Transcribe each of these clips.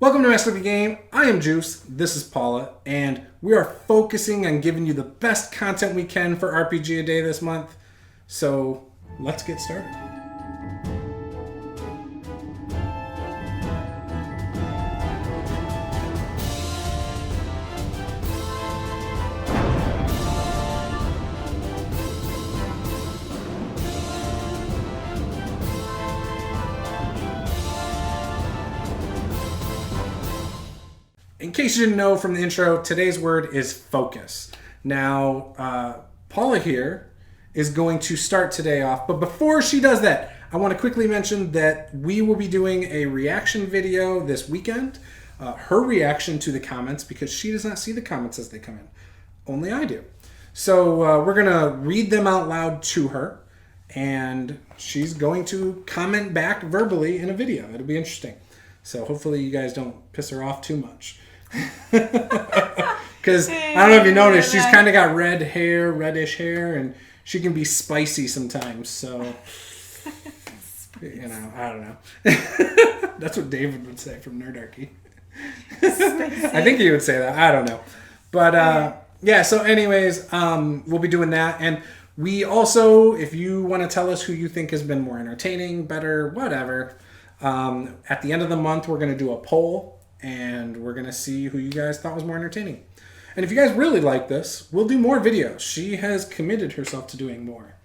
Welcome to Master of the Game. I am Juce, this is Paula, and we are focusing on giving you the best content we can for RPG a Day this month. So, let's get started. In case you didn't know from the intro, today's word is focus. Now, Paula here is going to start today off, but before she does that, I want to quickly mention that we will be doing a reaction video this weekend. Her reaction to the comments, because she does not see the comments as they come in. Only I do. So we're going to read them out loud to her, and she's going to comment back verbally in a video. It'll be interesting. So hopefully you guys don't piss her off too much. Because I don't know if you noticed, she's kind of got reddish hair, and she can be spicy sometimes. So, you know, I don't know. That's what David would say from Nerdarchy. I think he would say that. I don't know. But yeah, so anyways, we'll be doing that. And we also, if you want to tell us who you think has been more entertaining, better, whatever, at the end of the month, we're going to do a poll. And we're going to see who you guys thought was more entertaining. And if you guys really like this, we'll do more videos. She has committed herself to doing more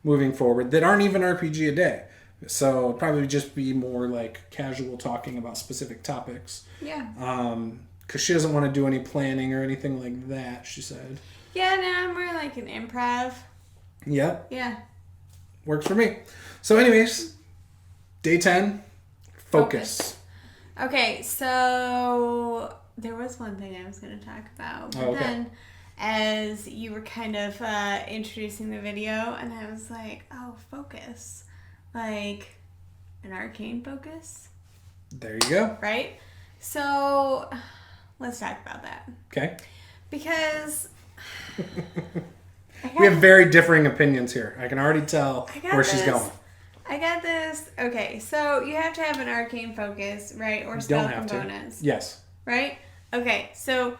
moving forward that aren't even RPG a day. So it'll probably just be more like casual talking about specific topics. Yeah. Because she doesn't want to do any planning or anything like that, she said. Yeah, no, I'm more like an improv. Yep. Yeah. Works for me. So anyways, day 10, focus. Okay, so there was one thing I was going to talk about. But then as you were kind of introducing the video, and I was like, oh, focus. Like an arcane focus. There you go. Right? So let's talk about that. Okay. Because we have very differing opinions here. I can already tell where she's going. I got this. Okay, so you have to have an arcane focus, right? Or spell components. Yes. Right? Okay, so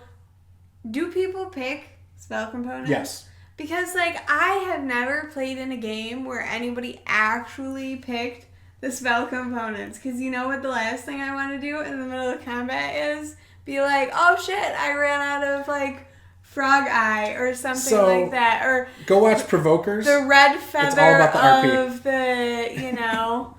do people pick spell components? Yes. Because, like, I have never played in a game where anybody actually picked the spell components. Because you know what the last thing I want to do in the middle of combat is? Be like, oh shit, I ran out of, like, Frog Eye or something like that, or go watch Provokers. The red feather it's all about the RP. Of the, you know,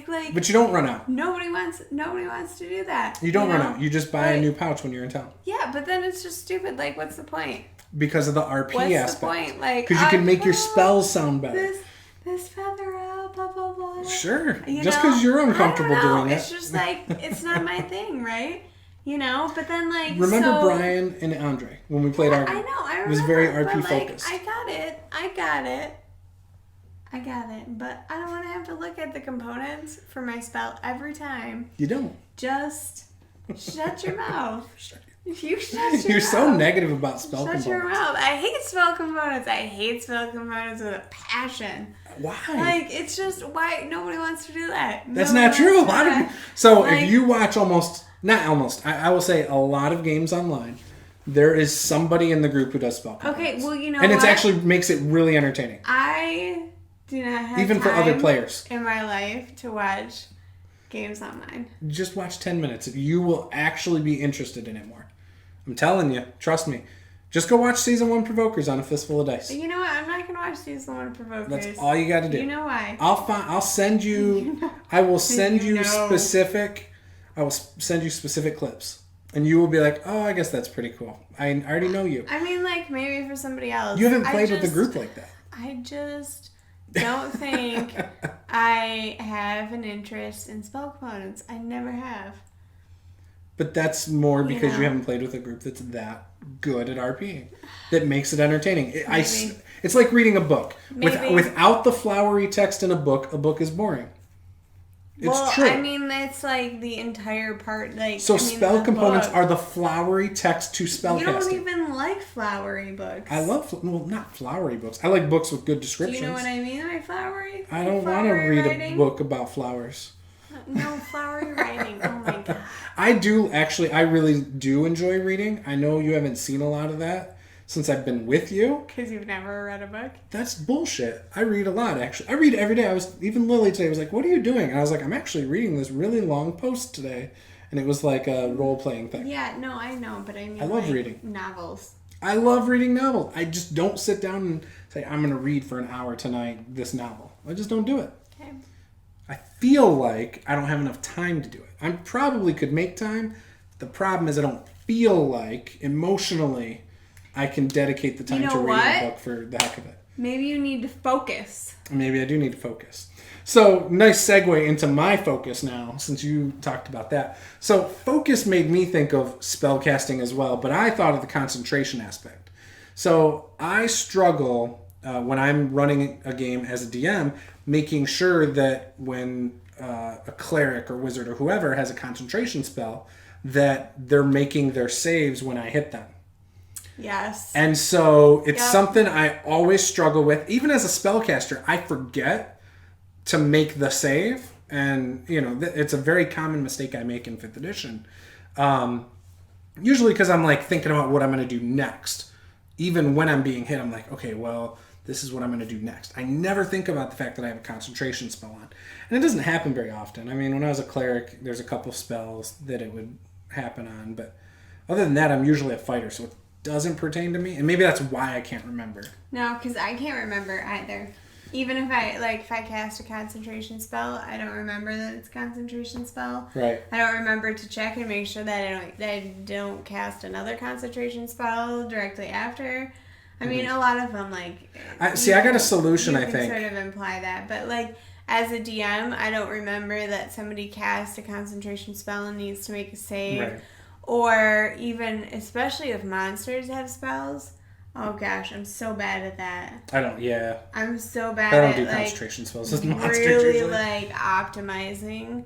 like. But you don't run out. Nobody wants to do that. You don't run out. You just buy a new pouch when you're in town. Yeah, but then it's just stupid. Like, what's the point? Because of the RP what's aspect. What's the point? Like, because you can make your spells sound better. This feather out, blah blah blah. Sure. Just because you're uncomfortable doing it. It's just like it's not my thing, right? You know, but then like remember Brian and Andre when we played RP? I know, I remember. It was very RP like, focused. I got it, but I don't want to have to look at the components for my spell every time. You don't. Just shut your mouth. You shut your You're mouth. so negative about spell components. Shut your mouth. I hate spell components. I hate spell components with a passion. Why? Like, it's just, why nobody wants to do that. That's not true. A lot of so like, if you watch I will say a lot of games online, there is somebody in the group who does spell components. Okay, well, you know and what? it actually makes it really entertaining. I do not have even for other players in my life to watch games online. Just watch 10 minutes. You will actually be interested in it more. I'm telling you. Trust me. Just go watch Season 1 Provokers on a Fistful of Dice. You know what? I'm not going to watch Season 1 Provokers. That's all you got to do. You know why? I'll send you... I will send you specific... I will send you specific clips. And you will be like, oh, I guess that's pretty cool. I already know you. I mean, like, maybe for somebody else. You haven't played with a group like that. I just don't think I have an interest in spell components. I never have. But that's more because you haven't played with a group that's that good at RPing. That makes it entertaining. It's like reading a book. Without the flowery text in a book is boring. It's true. I mean, that's like the entire part. Like, so spell components are the flowery text to spellcasting. You don't even like flowery books. I love, not flowery books. I like books with good descriptions. Do you know what I mean by flowery? I don't want to read a book about flowers. No, flowery writing. Oh my god. I really do enjoy reading. I know you haven't seen a lot of that since I've been with you. Because you've never read a book? That's bullshit. I read a lot, actually. I read every day. Even Lily today was like, what are you doing? And I was like, I'm actually reading this really long post today. And it was like a role-playing thing. Yeah, no, I know, but I mean, I love reading. Novels. I love reading novels. I just don't sit down and say, I'm going to read for an hour tonight this novel. I just don't do it. Okay. I feel like I don't have enough time to do it. I probably could make time. The problem is I don't feel like, emotionally, I can dedicate the time to reading a book for the heck of it. Maybe you need to focus. Maybe I do need to focus. So, nice segue into my focus now, since you talked about that. So, focus made me think of spellcasting as well, but I thought of the concentration aspect. So, I struggle when I'm running a game as a DM, making sure that when a cleric or wizard or whoever has a concentration spell, that they're making their saves when I hit them. Yes. And so, it's something I always struggle with. Even as a spellcaster, I forget to make the save, and it's a very common mistake I make in 5th edition, usually because I'm like thinking about what I'm going to do next. Even when I'm being hit, I'm like, okay, well, this is what I'm going to do next. I never think about the fact that I have a concentration spell on, and it doesn't happen very often. I mean, when I was a cleric, there's a couple spells that it would happen on, but other than that, I'm usually a fighter, so it doesn't pertain to me, and maybe that's why I can't remember. No, because I can't remember either. Even if I cast a concentration spell, I don't remember that it's a concentration spell. Right. I don't remember to check and make sure that I don't cast another concentration spell directly after. I mean, a lot of them, I got a solution, I think. You can sort of imply that. But, as a DM, I don't remember that somebody cast a concentration spell and needs to make a save. Right. Or even, especially if monsters have spells. Oh gosh, I'm so bad at that. I'm so bad at I don't do concentration spells. Just monsters really usually. Optimizing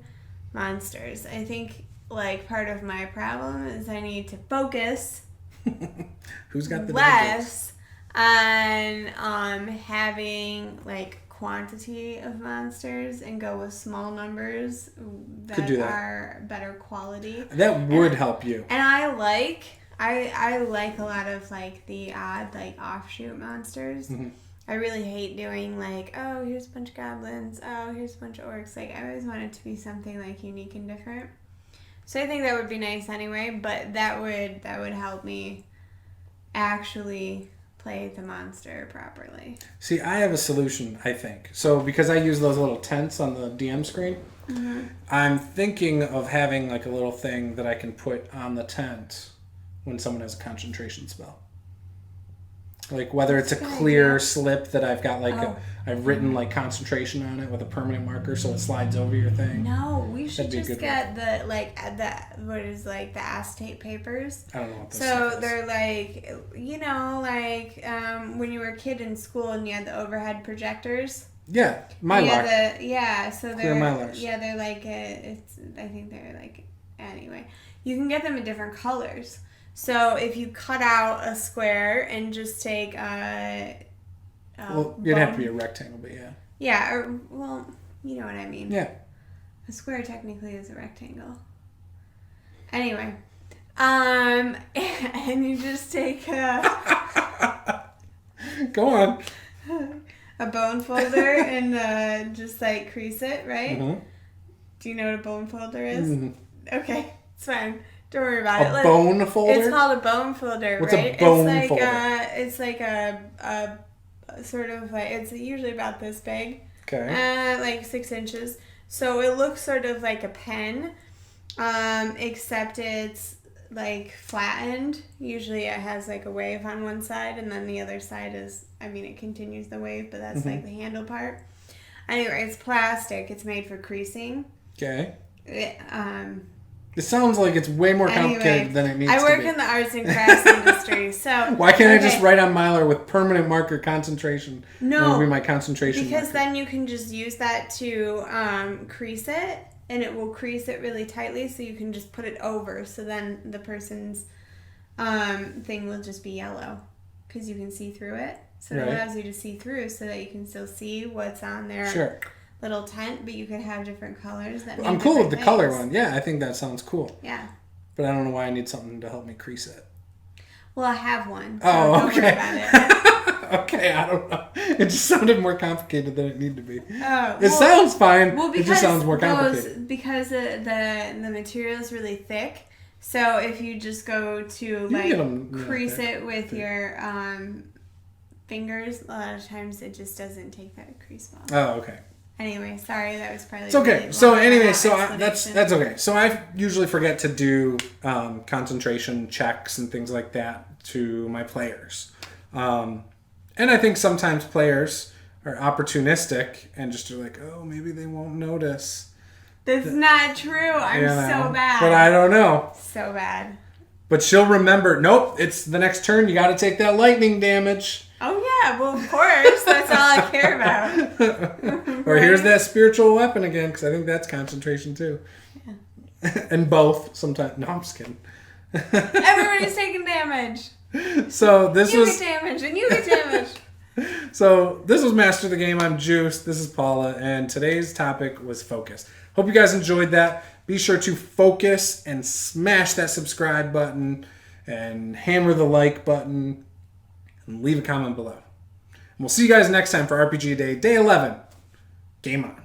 monsters. I think part of my problem is I need to focus Who's got the less on having quantity of monsters and go with small numbers that are better quality. That would help you. And I like a lot of the odd offshoot monsters. Mm-hmm. I really hate doing oh, here's a bunch of goblins, oh, here's a bunch of orcs. I always want it to be something unique and different. So I think that would be nice anyway, but that would help me actually play the monster properly. See, I have a solution, I think. So because I use those little tents on the DM screen, mm-hmm. I'm thinking of having a little thing that I can put on the tent when someone has a concentration spell. Whether it's a clear slip that I've got I've written concentration on it with a permanent marker so it slides over your thing. No, we should just get the what is the acetate papers. I don't know what those So they're when you were a kid in school and you had the overhead projectors. Yeah, Mylar. So they're clear Mylars. Yeah, they're I think they're anyway. You can get them in different colors. So if you cut out a square and just take it'd have to be a rectangle, but yeah. Yeah, you know what I mean. Yeah. A square technically is a rectangle. Anyway, and you just take Go on. a bone folder and just crease it, right? Mm-hmm. Do you know what a bone folder is? Mm-hmm. Okay, it's fine. Don't worry about it. A bone folder? It's called a bone folder, What's right? A bone folder? It's a sort of it's usually about this big. Okay. 6 inches. So it looks sort of like a pen, except it's flattened. Usually it has a wave on one side, and then the other side is, it continues the wave, but that's mm-hmm. the handle part. Anyway, it's plastic. It's made for creasing. Okay. It sounds like it's way more complicated than it needs to be. I work in the arts and crafts industry, so... Why can't I just write on Mylar with permanent marker concentration? No, that would be my concentration because marker. then you can just use that to crease it, and it will crease it really tightly, so you can just put it over, so then the person's thing will just be yellow, because you can see through it. So it allows you to see through so that you can still see what's on there. Sure. little tent, but you could have different colors. I'm cool with the color one. Yeah, I think that sounds cool. Yeah. But I don't know why I need something to help me crease it. Well, I have one. So oh, okay. Don't worry about it. Okay, I don't know. It just sounded more complicated than it needed to be. Oh, it sounds fine. Well, it just sounds more complicated. Because the material is really thick. So if you just go to crease it with your fingers, a lot of times it just doesn't take that crease well. Oh, okay. Anyway, sorry, that was probably. It's okay. Really So anyway, that's okay. So I usually forget to do concentration checks and things like that to my players, and I think sometimes players are opportunistic and just are like, oh, maybe they won't notice. That's not true. I'm so bad. But I don't know. So bad. But she'll remember. Nope, it's the next turn. You got to take that lightning damage. Oh yeah, well of course. That's all I care about. Or here's that spiritual weapon again, because I think that's concentration too. Yeah. And both sometimes. No, I'm just kidding. Everybody's taking damage. So this you get damage and you get damage. So this was Master the Game. I'm Juce. This is Paula, and today's topic was focus. Hope you guys enjoyed that. Be sure to focus and smash that subscribe button and hammer the like button and leave a comment below. And we'll see you guys next time for RPG Day 11. Game on.